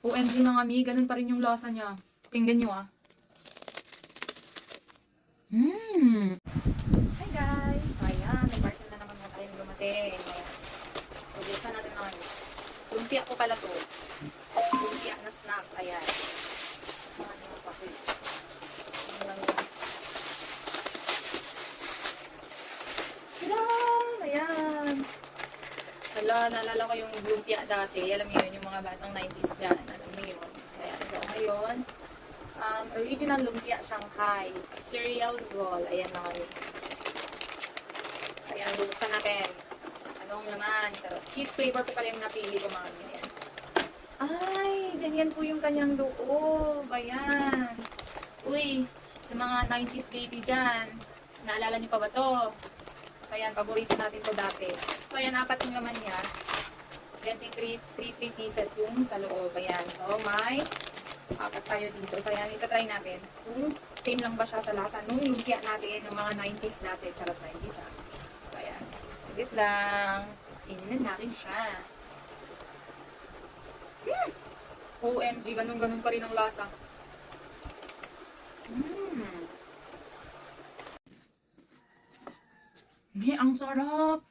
OMG mga mi, ganun pa rin yung lasa niya. Tingnan nyo ah. Hi guys! So ayan, may parcel na naman tayo dumating. Ayan. So buksan natin mga mi. Lumpia ko pala to. Lumpia na snack. Ayan. Ano yung papel? Ano lang yun? Tadaan! Ayan. Hala, naalala ko yung lumpia dati. Alam niyo yun, yung mga batang 90s dyan. Alam niyo yun. Ayan. So ngayon, original lumpia Shanghai. Cereal roll. Ayan mga mi. Ayan, bubuksan natin. Anong laman? Pero cheese flavor po pala yung napili ko mga mi. Ayan. Ay, ganyan po yung kanyang loob. Ayan. Uy, sa mga 90s baby dyan, naalala niyo pa ba to? Ayan, paborito natin to dati. So, ayan, 4 yung laman niya. 23 pieces yung sa loob. Ayan. So, may 4 tayo dito. So, ayan, itatry natin kung same lang ba siya sa lasa nung lumpia natin, yung mga 90s natin. Charot 90s ah. So, ayan. Saglit lang. Inin natin siya. OMG, ganun-ganun pa rin ang lasa. Ang sarap!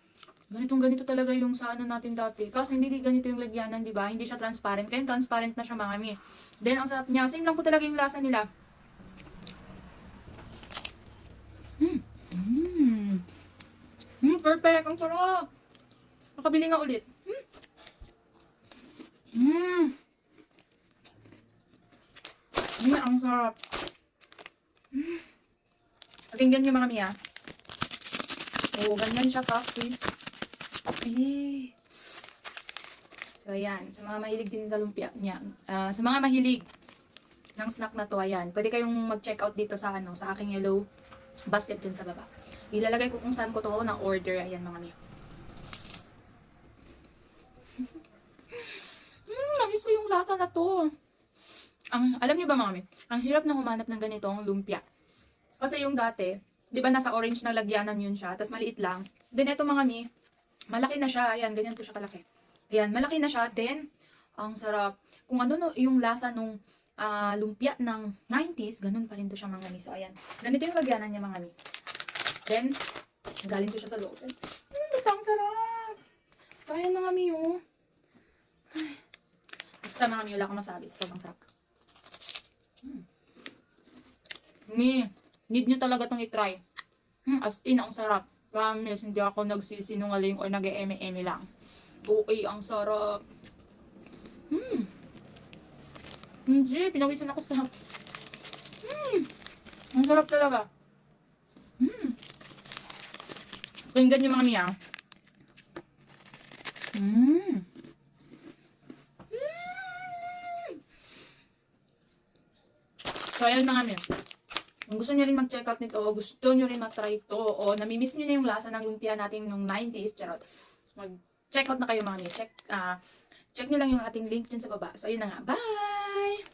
Ganitong-ganito talaga yung sa ano natin dati. Kasi hindi ganito yung lagyanan, di ba? Hindi siya transparent. Kaya transparent na siya mga mi. Then, ang sarap niya. Same lang po talaga yung lasa nila. Perfect! Ang sarap! Makabili nga ulit. Ang sarap. Tingnan niyo mga miya. Oo, ganyan siya ka-crisp. So, ayan. Sa mga mahilig din sa lumpia niya. Sa mga mahilig ng snack na to, ayan. Pwede kayong mag-check out dito sa sa aking yellow basket dyan sa baba. Ilalagay ko kung saan ko to na order. Ayan mga miya. Namiss ko yung lasa na to. Alam niyo ba mga miya? Ang hirap na humanap ng ganitong lumpia. Kasi yung dati, di ba nasa orange na lagyanan yun siya, tapos maliit lang. Then eto mga mi, malaki na siya. Ayan, ganyan po siya kalaki. Ayan, malaki na siya. Then, ang sarap. Kung ano no, yung lasa nung lumpia ng 90s, ganun pa rin to siya mga mi. So ayan, ganito yung lagyanan niya mga mi. Then, galing to siya sa loob. Basta ang sarap. So ayan mga mi, oh. Basta mga mi, wala akong masabi sa sobrang sarap. Mi, need nyo talaga itong itry. As in, ang sarap. Promise, hindi ako nagsisinungaling or nag-eme-eme lang. Okay, ang sarap. Hindi, pinawisan ako sa... Ang sarap talaga. Tingnan nyo mga miya. So, ayan mga miya. Kung gusto nyo rin mag-check out nito, o gusto nyo rin mag-try ito, o namimiss nyo na yung lasa ng lumpia natin nung 90s, charot. Mag-check out na kayo mga niya. Check nyo lang yung ating link dyan sa baba. So, ayun na nga. Bye!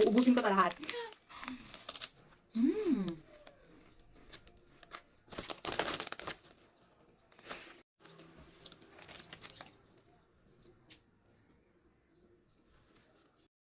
Uubusin ko ito lahat.